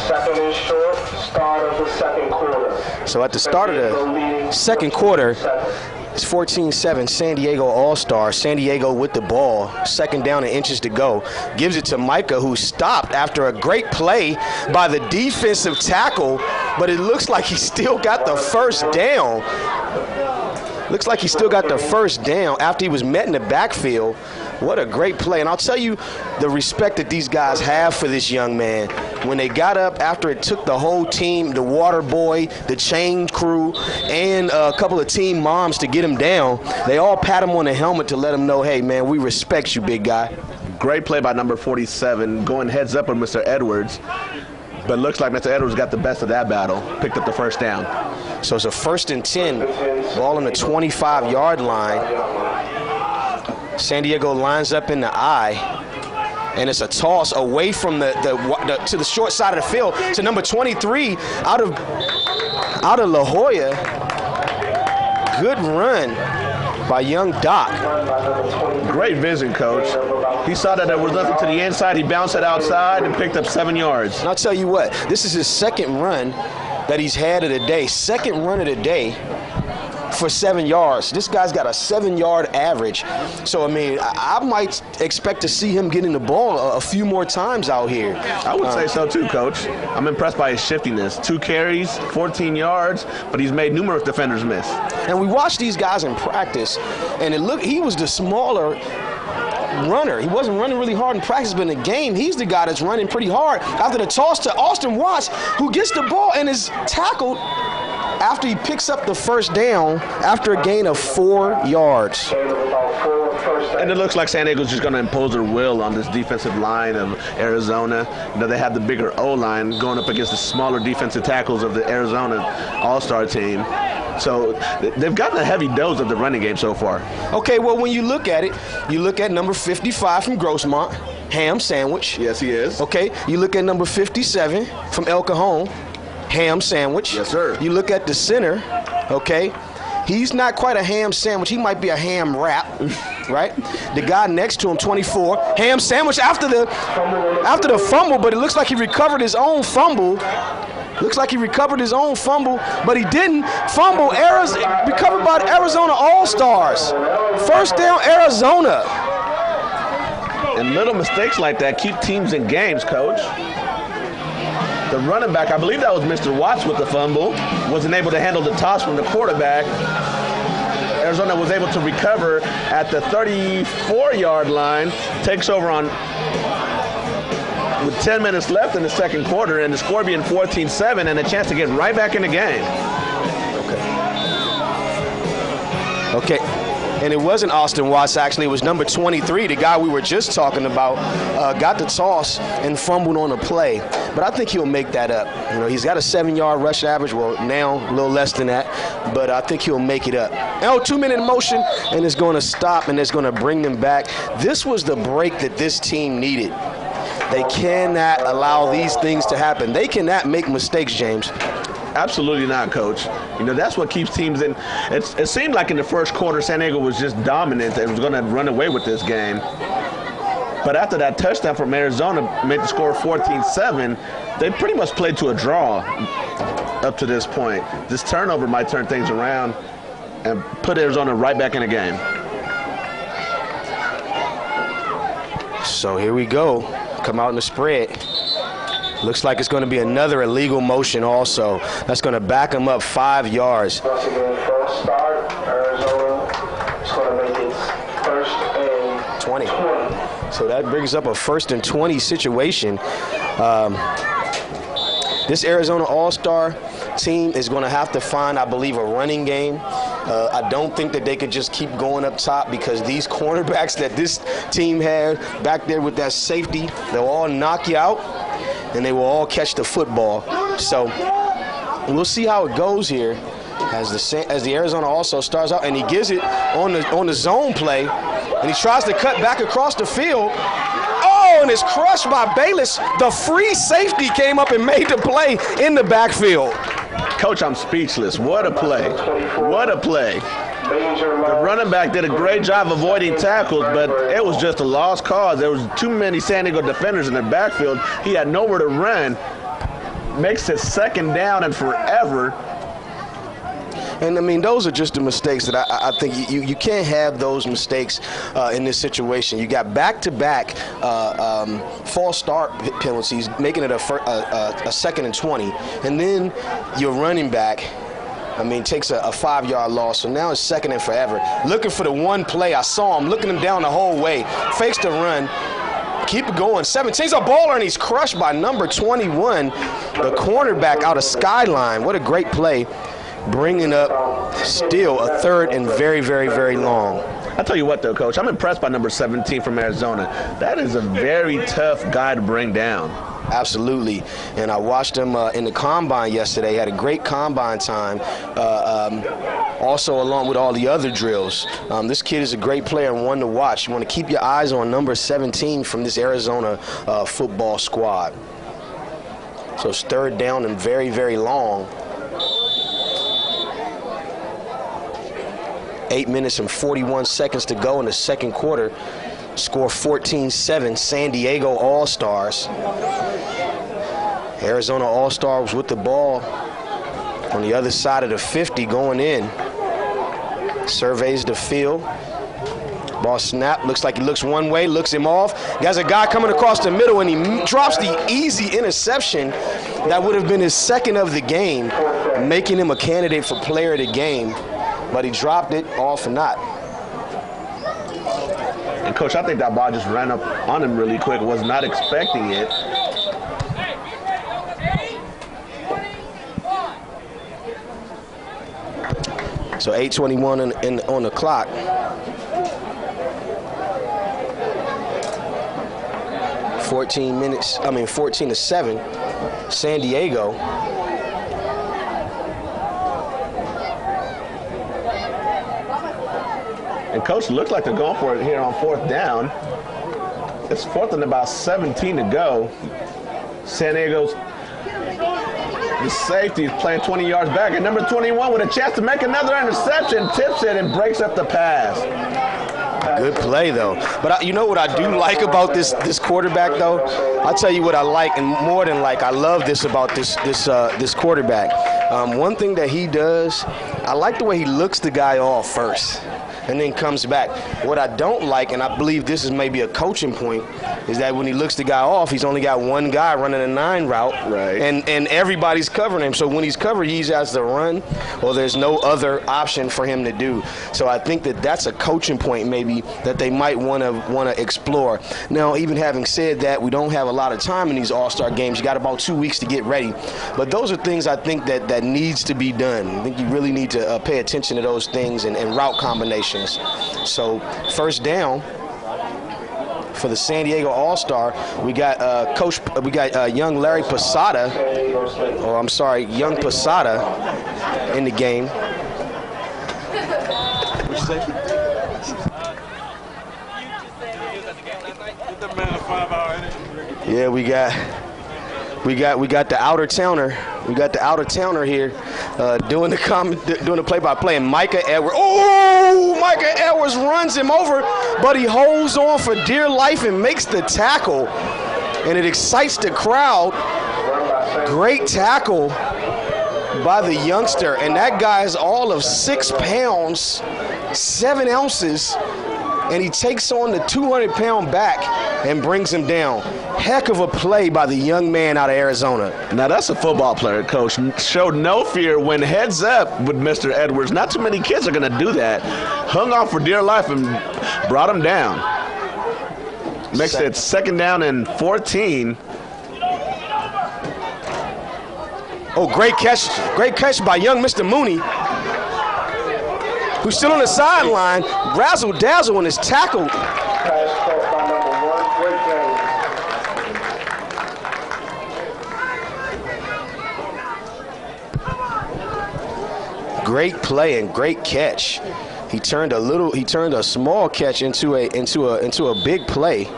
Second and short, start of the second quarter. So at the start of the second quarter, It's 14-7, San Diego All-Star. San Diego with the ball, 2nd down and inches to go. Gives it to Micah, who stopped after a great play by the defensive tackle, but it looks like he still got the first down. Looks like he still got the first down after he was met in the backfield. What a great play. And I'll tell you the respect that these guys have for this young man. When they got up after it took the whole team, the water boy, the chain crew, and a couple of team moms to get him down, they all pat him on the helmet to let him know, hey, man, we respect you, big guy. Great play by number 47, going heads up on Mr. Edwards. But it looks like Mr. Edwards got the best of that battle, picked up the first down. So it's a 1st and 10, ball on the 25-yard line. San Diego lines up in the I, and it's a toss away from to the short side of the field to number 23 out of La Jolla. Good run by young Doc. Great vision, Coach. He saw that there was nothing to the inside. He bounced it outside and picked up 7 yards. And I'll tell you what, this is his 2nd run that he's had of the day. 2nd run of the day for 7 yards. This guy's got a 7-yard average. So, I mean, I might expect to see him getting the ball a few more times out here. I would say so too, Coach. I'm impressed by his shiftiness. 2 carries, 14 yards, but he's made numerous defenders miss. And we watched these guys in practice, and he was the smaller runner. He wasn't running really hard in practice, but in the game, he's the guy that's running pretty hard. After the toss to Austin Watts, who gets the ball and is tackled after he picks up the first down after a gain of 4 yards. And it looks like San Diego's just going to impose their will on this defensive line of Arizona. You know, they have the bigger O-line going up against the smaller defensive tackles of the Arizona All-Star team. So they've gotten a heavy dose of the running game so far. Okay, well, when you look at it, you look at number 55 from Grossmont, ham sandwich. Yes, he is. Okay, you look at number 57 from El Cajon, ham sandwich. Yes, sir. You look at the center, okay, he's not quite a ham sandwich. He might be a ham wrap, right? The guy next to him, 24, ham sandwich after the fumble, but it looks like he recovered his own fumble. Looks like he recovered his own fumble, but he didn't fumble. Recovered by the Arizona All-Stars. First down, Arizona. And little mistakes like that keep teams in games, Coach. The running back, I believe that was Mr. Watts with the fumble, wasn't able to handle the toss from the quarterback. Arizona was able to recover at the 34-yard line, takes over on with 10 minutes left in the second quarter, and the score being 14-7 and a chance to get right back in the game. Okay. And it wasn't Austin Watts, actually. It was number 23, the guy we were just talking about, got the toss and fumbled on the play. But I think he'll make that up. You know, he's got a 7-yard rush average. Well, now a little less than that. But I think he'll make it up. Now, 2-minute motion, and it's going to stop, and it's going to bring them back. This was the break that this team needed. They cannot allow these things to happen. They cannot make mistakes, James. Absolutely not, Coach. You know, that's what keeps teams in. It seemed like in the first quarter, San Diego was just dominant and was going to run away with this game. But after that touchdown from Arizona made the score 14-7, they pretty much played to a draw up to this point. This turnover might turn things around and put Arizona right back in the game. So here we go. Come out in the spread. Looks like it's going to be another illegal motion also. That's going to back them up 5 yards. Once again, false start. Arizona is going to make it 1st and 20. So that brings up a 1st and 20 situation. This Arizona All-Star team is going to have to find, I believe, a running game. I don't think that they could just keep going up top because these cornerbacks that this team has back there with that safety, they'll all knock you out and they will all catch the football. So we'll see how it goes here as the Arizona also starts out, and he gives it on the zone play, and he tries to cut back across the field. Oh, and it's crushed by Bayless. The free safety came up and made the play in the backfield. Coach, I'm speechless. What a play. What a play. The running back did a great job avoiding tackles, but it was just a lost cause. There was too many San Diego defenders in the backfield. He had nowhere to run. Makes it 2nd down and forever. And I mean, those are just the mistakes that I think you can't have those mistakes in this situation. You got back-to-back false start penalties, making it a 2nd and 20, and then your running back, I mean, takes a 5-yard loss, so now it's 2nd and forever. Looking for the one play, I saw him looking him down the whole way, fakes the run, keep it going. 17's a baller, and he's crushed by number 21, the cornerback out of Skyline. What a great play, bringing up still a 3rd and very, very, very long. I'll tell you what, though, Coach, I'm impressed by number 17 from Arizona. That is a very tough guy to bring down. Absolutely, and I watched him in the combine yesterday. Had a great combine time, also along with all the other drills. This kid is a great player and one to watch. You want to keep your eyes on number 17 from this Arizona football squad. So it's 3rd down and very, very long. 8 minutes and 41 seconds to go in the second quarter. Score 14-7, San Diego All-Stars. Arizona All-Stars with the ball on the other side of the 50 going in. Surveys the field. Ball snap, looks like he looks one way, looks him off. There's a guy coming across the middle, and he drops the easy interception that would have been his 2nd of the game, making him a candidate for player of the game. But he dropped it, all for naught. And, Coach, I think that ball just ran up on him really quick. Was not expecting it. So 8:21 on the clock. $14 14-7, San Diego. And Coach looks like they're going for it here on 4th down. It's 4th and about 17 to go. San Diego's the safety is playing 20 yards back, and number 21 with a chance to make another interception, tips it and breaks up the pass. Good play, though. But you know what I do like about this quarterback, though? I'll tell you what I like, and more than like, I love this about this quarterback. One thing that he does, I like the way he looks the guy off first and then comes back. What I don't like, and I believe this is maybe a coaching point, is that when he looks the guy off, he's only got one guy running a 9 route, right? And everybody's covering him. So when he's covered, he either has to run, or there's no other option for him to do. So I think that that's a coaching point maybe that they might want to explore. Now, even having said that, we don't have a lot of time in these All-Star games. You got about 2 weeks to get ready. But those are things I think that needs to be done. I think you really need to pay attention to those things and route combinations. So 1st down for the San Diego All-Star. We got young Larry Posada, young Posada in the game. What'd you say? Yeah, we got the outer towner. We got the outer towner here doing the play-by-play. And Micah Edwards. Oh, Micah Edwards runs him over, but he holds on for dear life and makes the tackle. And it excites the crowd. Great tackle by the youngster. And that guy is all of 6 pounds, 7 ounces. And he takes on the 200-pound back and brings him down. Heck of a play by the young man out of Arizona. Now that's a football player, Coach. Showed no fear, went heads up with Mr. Edwards. Not too many kids are going to do that. Hung on for dear life and brought him down. Makes it 2nd down and 14. Oh, great catch by young Mr. Mooney, who's still on the sideline, razzle-dazzle in his tackle. Great play and great catch. He turned a small catch into a big play.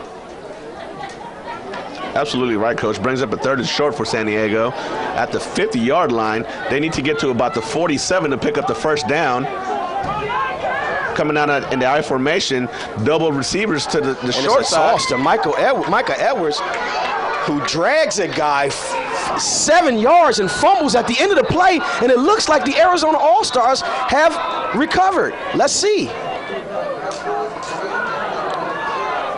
Absolutely right, Coach. Brings up a 3rd and short for San Diego. At the 50-yard line, they need to get to about the 47 to pick up the 1st down. Coming out in the I formation, double receivers to the short side. To Micah Edwards. who drags a guy 7 yards and fumbles at the end of the play, and it looks like the Arizona All-Stars have recovered. Let's see.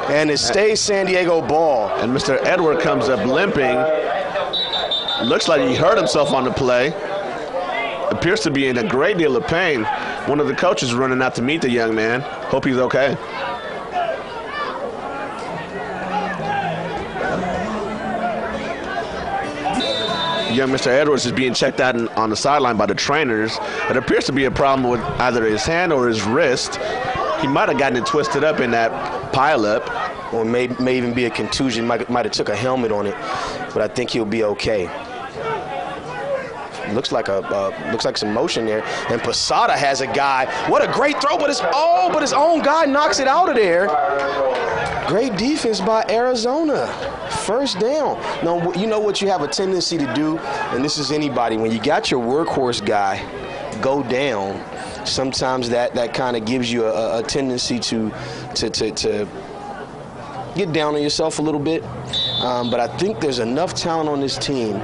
And it stays San Diego ball. And Mr. Edward comes up limping. Looks like he hurt himself on the play. Appears to be in a great deal of pain. One of the coaches running out to meet the young man. Hope he's okay. Young Mr. Edwards is being checked out on the sideline by the trainers. It appears to be a problem with either his hand or his wrist. He might have gotten it twisted up in that pileup. Or may even be a contusion. Might have took a helmet on it, but I think he'll be okay. Looks like some motion there. And Posada has a guy. What a great throw, but his own guy knocks it out of there. Great defense by Arizona. First down. Now, you know what you have a tendency to do, and this is anybody, when you got your workhorse guy go down, sometimes that kind of gives you a tendency to get down on yourself a little bit. But I think there's enough talent on this team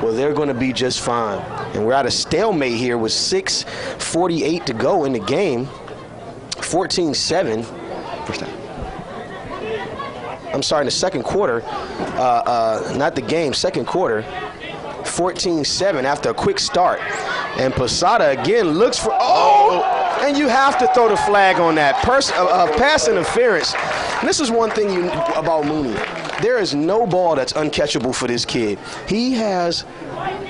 where they're going to be just fine. And we're at a stalemate here with 6:48 to go in the game. 14-7. I'm sorry, in the second quarter. Not the game, second quarter. 14-7 after a quick start. And Posada again looks for, and you have to throw the flag on that. Pass interference. And this is one thing about Mooney. There is no ball that's uncatchable for this kid. He has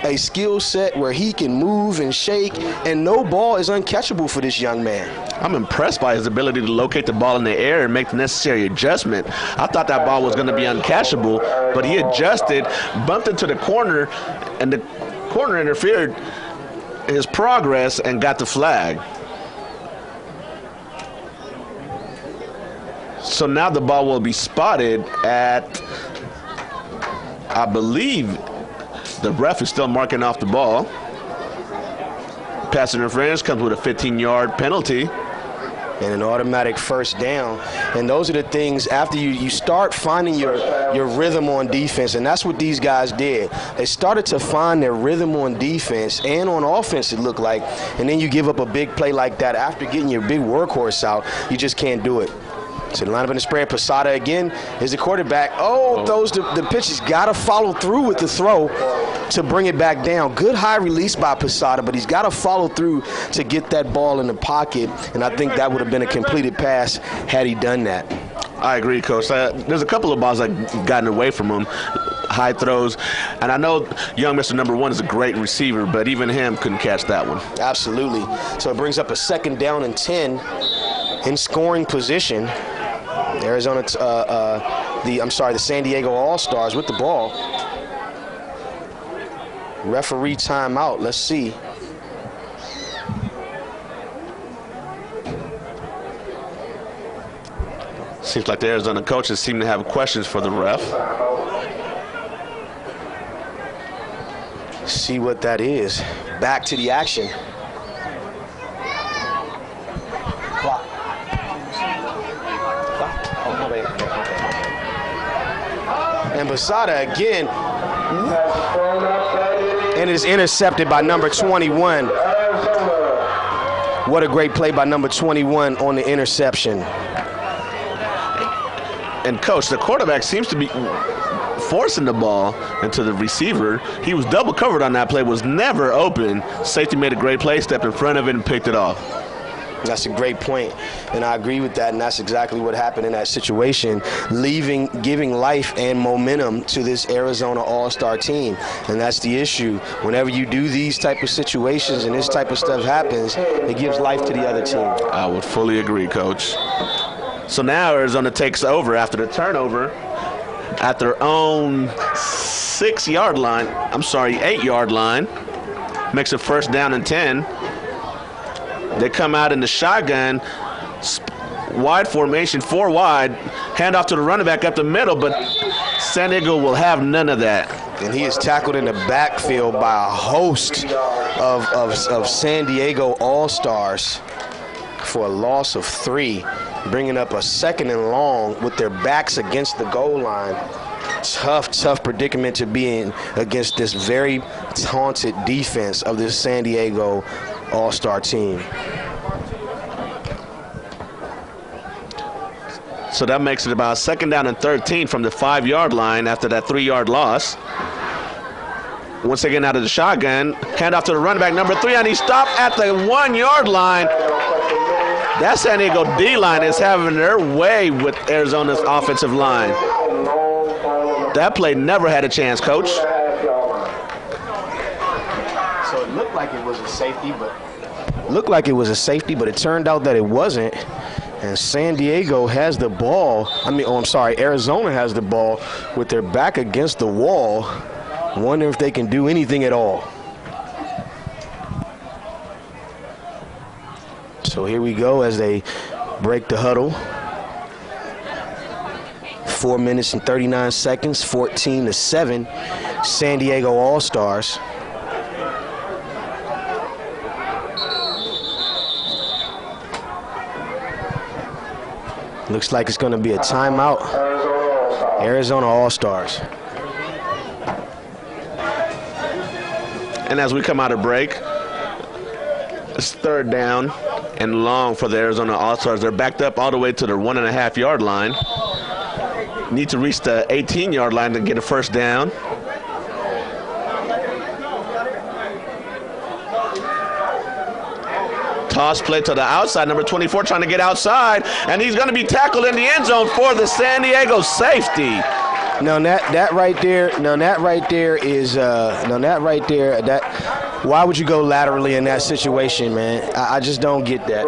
a skill set where he can move and shake, and no ball is uncatchable for this young man. I'm impressed by his ability to locate the ball in the air and make the necessary adjustment. I thought that ball was going to be uncatchable, but he adjusted, bumped into the corner, and the corner interfered his progress and got the flag. So now the ball will be spotted at, I believe, the ref is still marking off the ball. Pass interference comes with a 15-yard penalty. And an automatic first down. And those are the things after you start finding your rhythm on defense, and that's what these guys did. They started to find their rhythm on defense and on offense, it looked like, and then you give up a big play like that after getting your big workhorse out, you just can't do it. So the lineup in the spread, Posada again is the quarterback. Throws the pitch. He's got to follow through with the throw to bring it back down. Good high release by Posada, but he's got to follow through to get that ball in the pocket, and I think that would have been a completed pass had he done that. I agree, Coach. There's a couple of balls that gotten away from him, high throws, and I know young Mr. Number One is a great receiver, but even him couldn't catch that one. Absolutely. So it brings up a 2nd down and 10 in scoring position. Arizona, the San Diego All-Stars with the ball. Referee timeout. Let's see. Seems like the Arizona coaches seem to have questions for the ref. See what that is. Back to the action. And Posada again, and is intercepted by number 21. What a great play by number 21 on the interception. And Coach, the quarterback seems to be forcing the ball into the receiver. He was double covered on that play, was never open. Safety made a great play, stepped in front of it and picked it off. That's a great point, and I agree with that, and that's exactly what happened in that situation, giving life and momentum to this Arizona All-Star team, and that's the issue. Whenever you do these type of situations and this type of stuff happens, it gives life to the other team. I would fully agree, Coach. So now Arizona takes over after the turnover at their own 8-yard line, makes it 1st down and 10. They come out in the shotgun, wide formation, 4 wide, hand off to the running back up the middle, but San Diego will have none of that. And he is tackled in the backfield by a host of San Diego All-Stars for a loss of 3. bringing up a 2nd and long with their backs against the goal line. Tough predicament to be in against this very talented defense of this San Diego All-Star team. So that makes it about 2nd down and 13 from the 5-yard line after that 3-yard loss. Once again out of the shotgun, handoff to the running back, number 3, and he stopped at the 1-yard line. That San Diego D-line is having their way with Arizona's offensive line. That play never had a chance, Coach. So it looked like it was a safety, but it turned out that it wasn't. And San Diego has the ball. Arizona has the ball with their back against the wall. Wonder if they can do anything at all. So here we go as they break the huddle. 4 minutes and 39 seconds, 14-7, San Diego All-Stars. Looks like it's going to be a timeout. Arizona All-Stars. And as we come out of break, it's 3rd down and long for the Arizona All-Stars. They're backed up all the way to their 1.5-yard line. Need to reach the 18-yard line to get a 1st down. Toss play to the outside, number 24 trying to get outside, and he's going to be tackled in the end zone for the San Diego safety. Why would you go laterally in that situation, man? I just don't get that.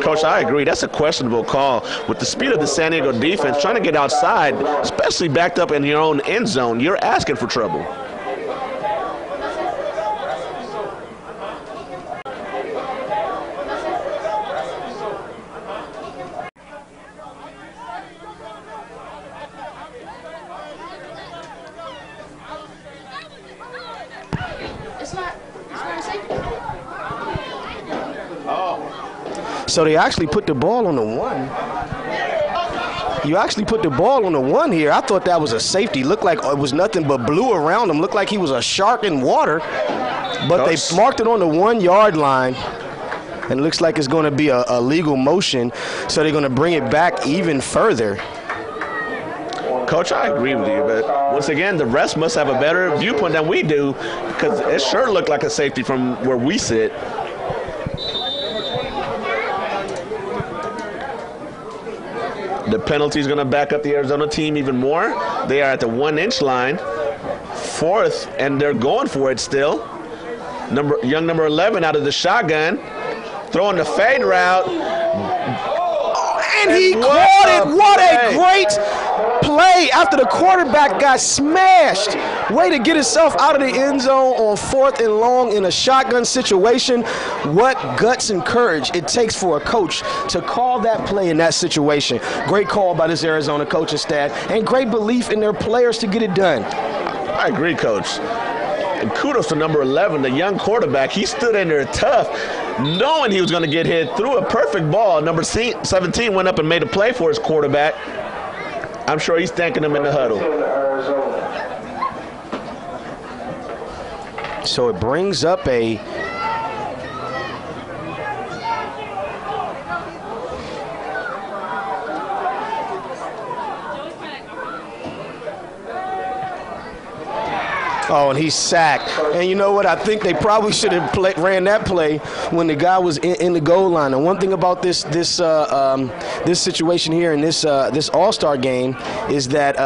Coach, I agree. That's a questionable call. With the speed of the San Diego defense, trying to get outside, especially backed up in your own end zone, you're asking for trouble. So they actually put the ball on the 1. You actually put the ball on the 1 here. I thought that was a safety. Looked like it was nothing but blue around him. Looked like he was a shark in water. But they marked it on the 1-yard line. And it looks like it's going to be a legal motion. So they're going to bring it back even further. Coach, I agree with you, but once again, the refs must have a better viewpoint than we do, because it sure looked like a safety from where we sit. The penalty is going to back up the Arizona team even more. They are at the 1-inch line, 4th, and they're going for it still. Young number 11 out of the shotgun, throwing the fade route. And he caught it. What a great play after the quarterback got smashed. Way to get himself out of the end zone on 4th and long in a shotgun situation. What guts and courage it takes for a coach to call that play in that situation. Great call by this Arizona coaching staff, and great belief in their players to get it done. I agree, Coach. And kudos to number 11, the young quarterback. He stood in there tough, knowing he was going to get hit, threw a perfect ball. Number 17 went up and made a play for his quarterback. I'm sure he's thanking him in the huddle. So it brings up a Oh, and he's sacked. And you know what? I think they probably should have ran that play when the guy was in the goal line. And one thing about this situation here in this All-Star game is that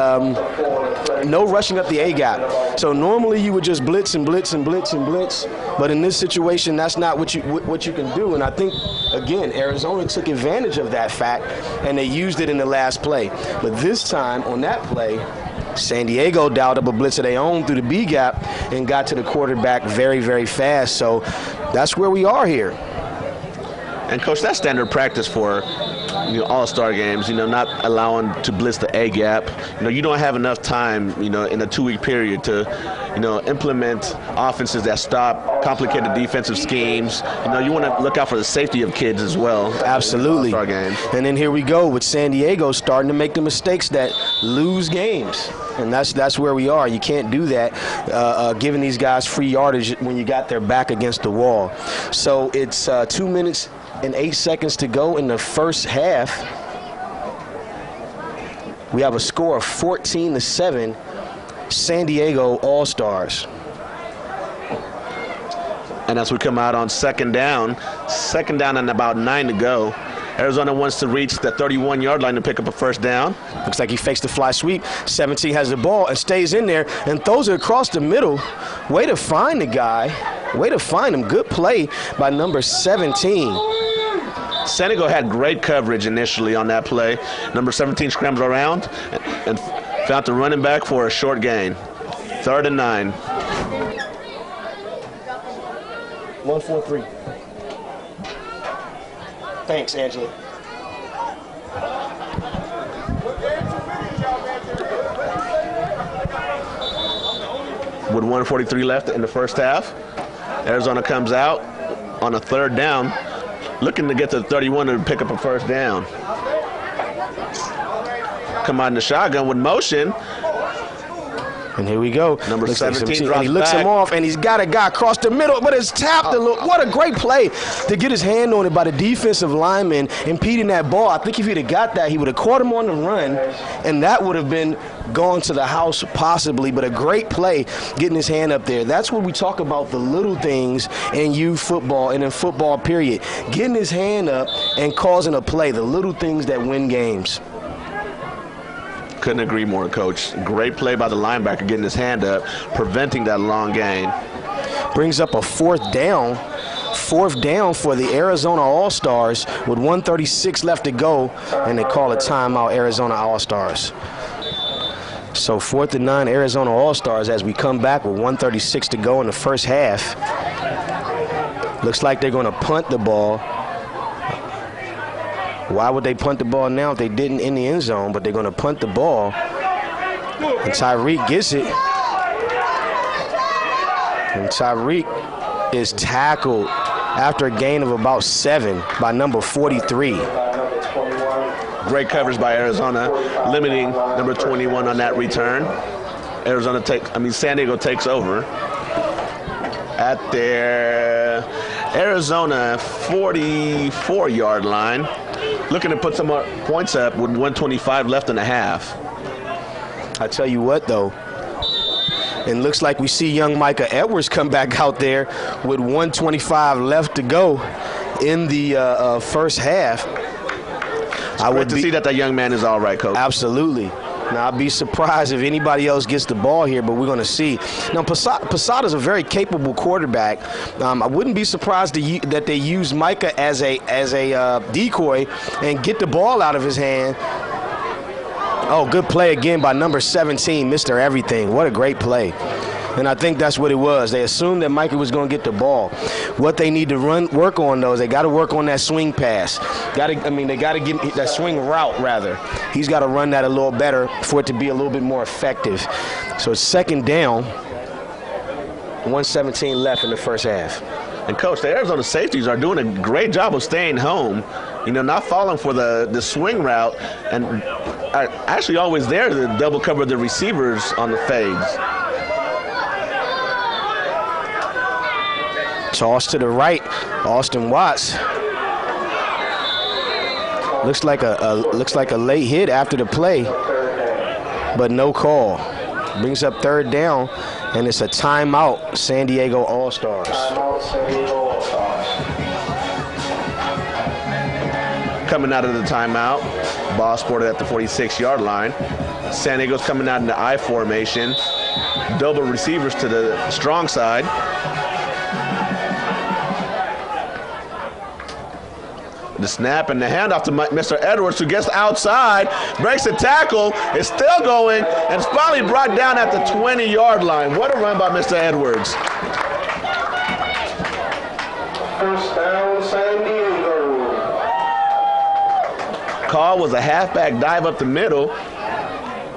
no rushing up the A-gap. So normally you would just blitz and blitz and blitz and blitz, but in this situation, that's not what you can do. And I think, again, Arizona took advantage of that fact, and they used it in the last play. But this time on that play, San Diego dialed up a blitz of their own through the B-gap and got to the quarterback very, very fast. So that's where we are here. And, Coach, that's standard practice for all-star games, not allowing to blitz the A-gap. You don't have enough time, in a 2-week period to implement offenses that stop complicated defensive schemes. You want to look out for the safety of kids as well. Absolutely. All-star games. And then here we go with San Diego starting to make the mistakes that lose games. And that's where we are. You can't do that, giving these guys free yardage when you got their back against the wall. So it's 2 minutes and 8 seconds to go in the first half. We have a score of 14-7, San Diego All-Stars. And as we come out on second down and about 9 to go, Arizona wants to reach the 31-yard line to pick up a first down. Looks like he fakes the fly sweep. 17 has the ball and stays in there and throws it across the middle. Way to find the guy. Way to find him. Good play by number 17. San Diego had great coverage initially on that play. Number 17 scrambled around and found the running back for a short gain. 3rd and 9. 1-4-3. Thanks, Angela. With 1:43 left in the first half, Arizona comes out on a 3rd down, looking to get to the 31 to pick up a first down. Come out in the shotgun with motion. And here we go. Number 17 and he looks back. him off, and he's got a guy across the middle, but it's tapped a little. What a great play to get his hand on it by the defensive lineman, impeding that ball. I think if he'd have got that, he would have caught him on the run, and that would have been gone to the house possibly. But a great play getting his hand up there. That's when we talk about the little things in youth football and in football, period. Getting his hand up and causing a play, the little things that win games. Couldn't agree more, Coach. Great play by the linebacker getting his hand up, preventing that long gain. Brings up a 4th down. 4th down for the Arizona All-Stars with 1:36 left to go, and they call a timeout, Arizona All-Stars. So 4th and 9, Arizona All-Stars as we come back with 1:36 to go in the first half. Looks like they're going to punt the ball. Why would they punt the ball now if they didn't in the end zone? But they're going to punt the ball. And Tyreek gets it. And Tyreek is tackled after a gain of about 7 by number 43. Great coverage by Arizona, limiting number 21 on that return. San Diego takes over at their Arizona 44-yard line. Looking to put some more points up with 1:25 left in the half. I tell you what, though, it looks like we see young Micah Edwards come back out there with 1:25 left to go in the first half. I would see that young man is all right, Coach. Absolutely. Now, I'd be surprised if anybody else gets the ball here, but we're going to see. Now, Posada's a very capable quarterback. I wouldn't be surprised that they use Micah as a decoy and get the ball out of his hand. Oh, good play again by number 17, Mr. Everything. What a great play. And I think that's what it was. They assumed that Micah was going to get the ball. What they need to work on, though, is they got to work on that swing pass. They got to get that swing route, rather. He's got to run that a little better for it to be a little bit more effective. So it's 2nd down, 1:17 left in the first half. And, Coach, the Arizona safeties are doing a great job of staying home, not falling for the swing route, and are actually always there to double cover the receivers on the fades. Toss to the right, Austin Watts. Looks like a late hit after the play, but no call. Brings up 3rd down, and it's a timeout, San Diego All-Stars. Coming out of the timeout, ball sported at the 46-yard line. San Diego's coming out in the I formation. Double receivers to the strong side. The snap and the handoff to Mr. Edwards, who gets outside, breaks the tackle, is still going, and is finally brought down at the 20-yard line. What a run by Mr. Edwards. First down, San Diego. Call was a halfback dive up the middle.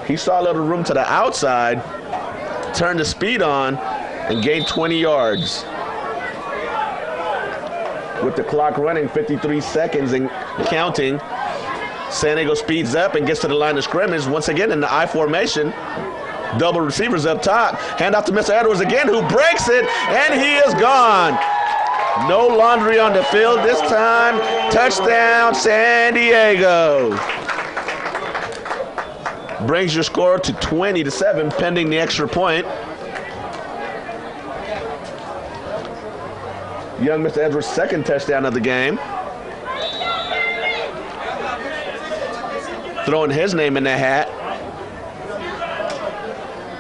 He saw a little room to the outside, turn the speed on and gain 20 yards. With the clock running, 53 seconds and counting, San Diego speeds up and gets to the line of scrimmage. Once again in the I formation. Double receivers up top. Hand off to Mr. Edwards again, who breaks it, and he is gone. No laundry on the field this time. Touchdown, San Diego. Brings your score to 20-7, pending the extra point. Young Mr. Edwards' second touchdown of the game. Throwing his name in the hat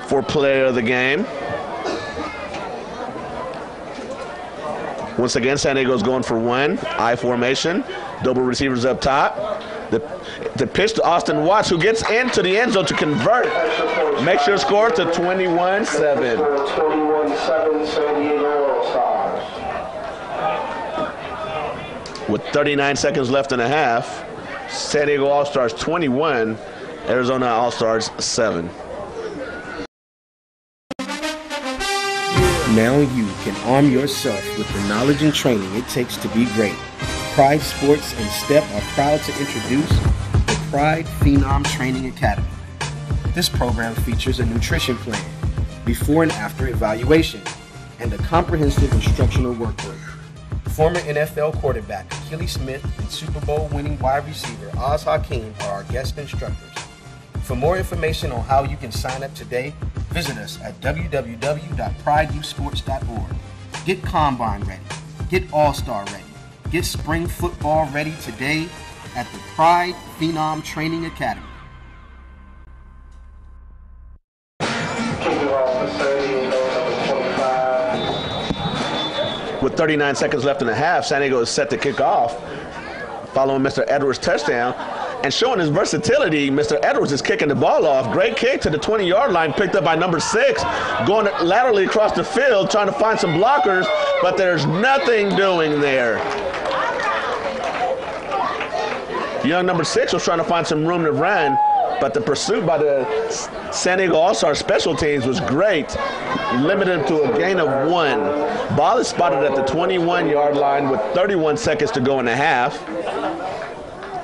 for player of the game. Once again, San Diego's going for one. I formation. Double receivers up top. The pitch to Austin Watts, who gets into the end zone to convert. Makes your score to 21-7. 21-7 San Diego All-Stars. With 39 seconds left in the half, San Diego All-Stars 21, Arizona All-Stars 7. Now you can arm yourself with the knowledge and training it takes to be great. Pride Sports and STEP are proud to introduce the Pride Phenom Training Academy. This program features a nutrition plan, before and after evaluation, and a comprehensive instructional workbook. Former NFL quarterback Akili Smith and Super Bowl winning wide receiver Oz Hakeem are our guest instructors. For more information on how you can sign up today, visit us at www.prideyouthsports.org. Get Combine ready. Get All-Star ready. Get spring football ready today at the Pride Phenom Training Academy. Kicking off for San Diego, number 25. With 39 seconds left in the half, San Diego is set to kick off, following Mr. Edwards' touchdown. And showing his versatility, Mr. Edwards is kicking the ball off. Great kick to the 20-yard line, picked up by number 6, going laterally across the field, trying to find some blockers, but there's nothing doing there. Young number 6 was trying to find some room to run, but the pursuit by the San Diego All-Star special teams was great. Limited to a gain of 1. Ball is spotted at the 21-yard line with 31 seconds to go in the half.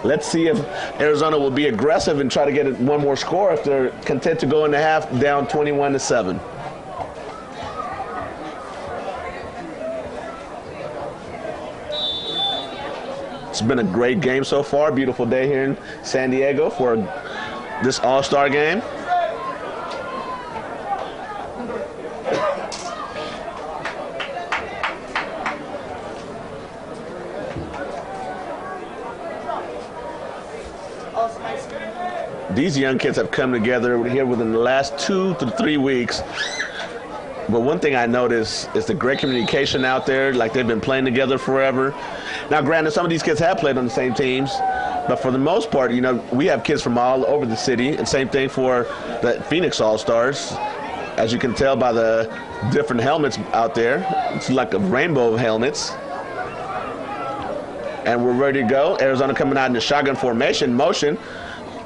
Let's see if Arizona will be aggressive and try to get one more score if they're content to go in the half down 21-7. It's been a great game so far. Beautiful day here in San Diego for this All-Star game. These young kids have come together here within the last 2 to 3 weeks. But one thing I noticed is the great communication out there, like they've been playing together forever. Now, granted, some of these kids have played on the same teams, but for the most part, you know, we have kids from all over the city, and same thing for the Phoenix All-Stars. As you can tell by the different helmets out there, it's like a rainbow of helmets. And we're ready to go. Arizona coming out in the shotgun formation, motion.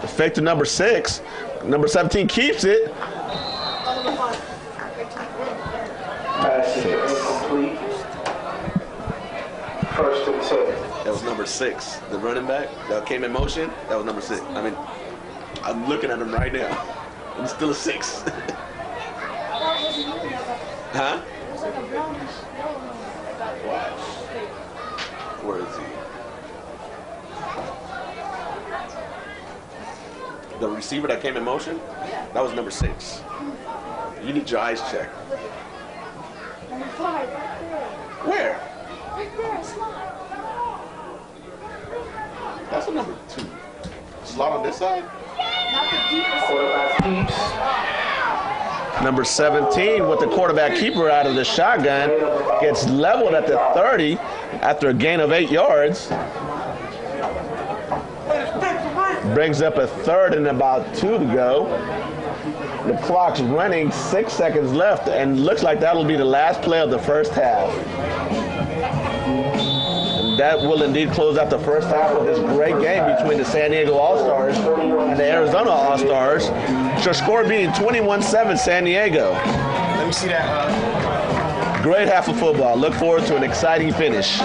Fake to number 6. Number 17 keeps it. Pass is incomplete. First and 10. That was number 6. The running back that came in motion, that was number 6. I mean, I'm looking at him right now. It's still a 6. Huh? Watch. Where is he? The receiver that came in motion, that was number 6. You need your eyes checked. Number 5, right there. Where? Right there, slot. That's a number 2. Slot on this side? Not the deepest. Quarterback keeps. Number 17 with the quarterback keeper out of the shotgun gets leveled at the 30 after a gain of 8 yards. Brings up a 3rd and about 2 to go. The clock's running, 6 seconds left, and looks like that'll be the last play of the first half. And that will indeed close out the first half of this great game between the San Diego All-Stars and the Arizona All-Stars. Your score being 21-7 San Diego. Let me see that. Great half of football. Look forward to an exciting finish.